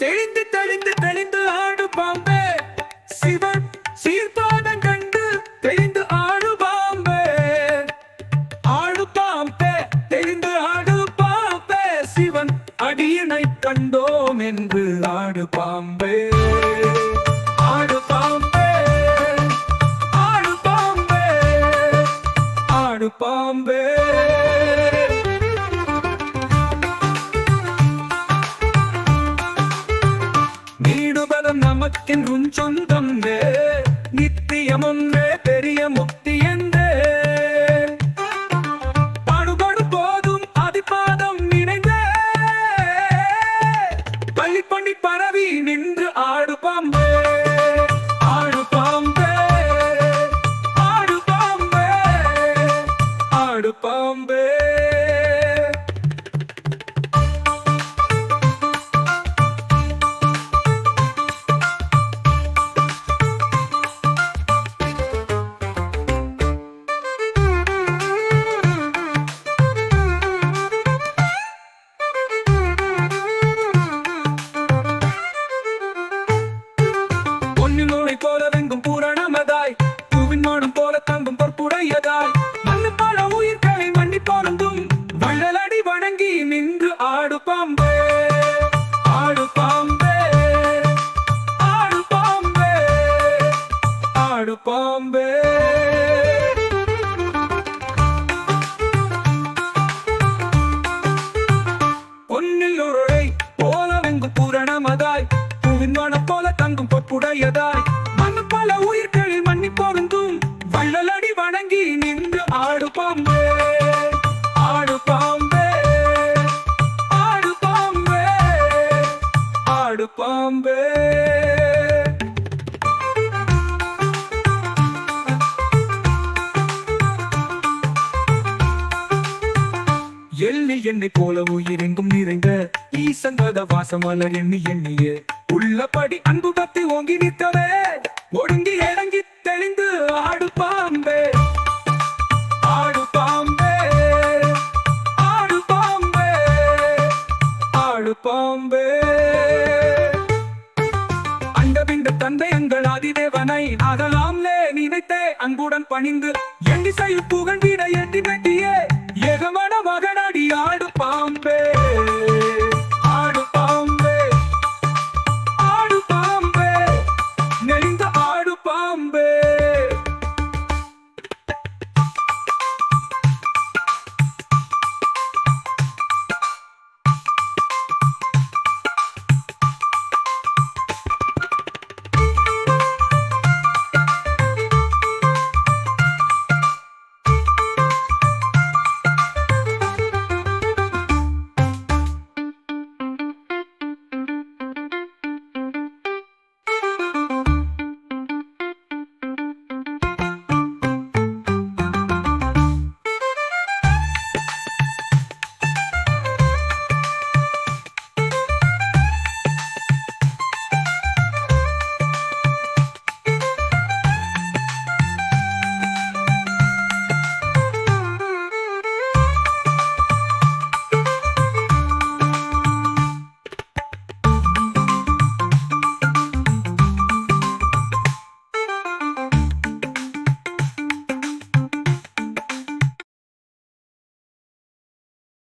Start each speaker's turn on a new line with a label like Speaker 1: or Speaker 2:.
Speaker 1: தெளிந்து தெளிந்து தெளிந்து ஆடு பாம்பே சிவன் சீர்பாதம் கண்டு தெளிந்து ஆடு பாம்பே ஆடு பாம்பே தெளிந்து ஆடு பாம்பே சிவன் அடியினை கண்டோம் என்று ஆடு பாம்பே ஆடு பாம்பே ஆடு பாம்பே ஆடு பாம்பே நீடுபதம் நமக்கென்றும் சொந்தம் நித்தியம் ஒன்றே பெரிய முக்தி என்றே பாடுபடும் போதும் அதிபாதம் நினைந்தே பள்ளி பண்ணி பரவி நின்று ஆடு பாம்பே ஆடு பாம்பே ஆடு பாம்பே ஆடு பாம்பே போலவெங்கும் பூரணமதாய் பூவின் மானம் போல தங்கும் பொற்புடையதாய் மண்ணு பல உயிர்களை மண்ணி பொருந்தும் வள்ளலடி வணங்கி நின்று ஆடு பாம்பே ஆடு பாம்பே ஆடு பாம்பே ஆடு பாம்பே பொன்னில் உருளை போலவெங்கும் பூரணமதாய் பூவின் மானம் போல தங்கும் பொற்புடையதாய் பல உயிர்களில் மண்ணி பொருந்தும் வள்ளலடி வணங்கி நின்று ஆடு பாம்பே ஆடு பாம்பே ஆடு பாம்பே ஆடு பாம்பே எள்ளி எண்ணெய் போல உயிரெங்கும் நிறைந்த ஈசங்கத வாசமலர் எண்ணி எண்ணிய உள்ளபடி அன்பு பக்தி ஓங்கி நிற்கவே ஒடுங்கி இறங்கி தெளிந்து ஆடு பாம்பே ஆடு பாம்பே ஆடு பாம்பே ஆடு பாம்பே அண்டபிண்ட தந்தை எங்கள் ஆதிதேவனை அதலாம்லே நினைத்தே அன்புடன் பணிந்து எண்ணிசையில் புகழ்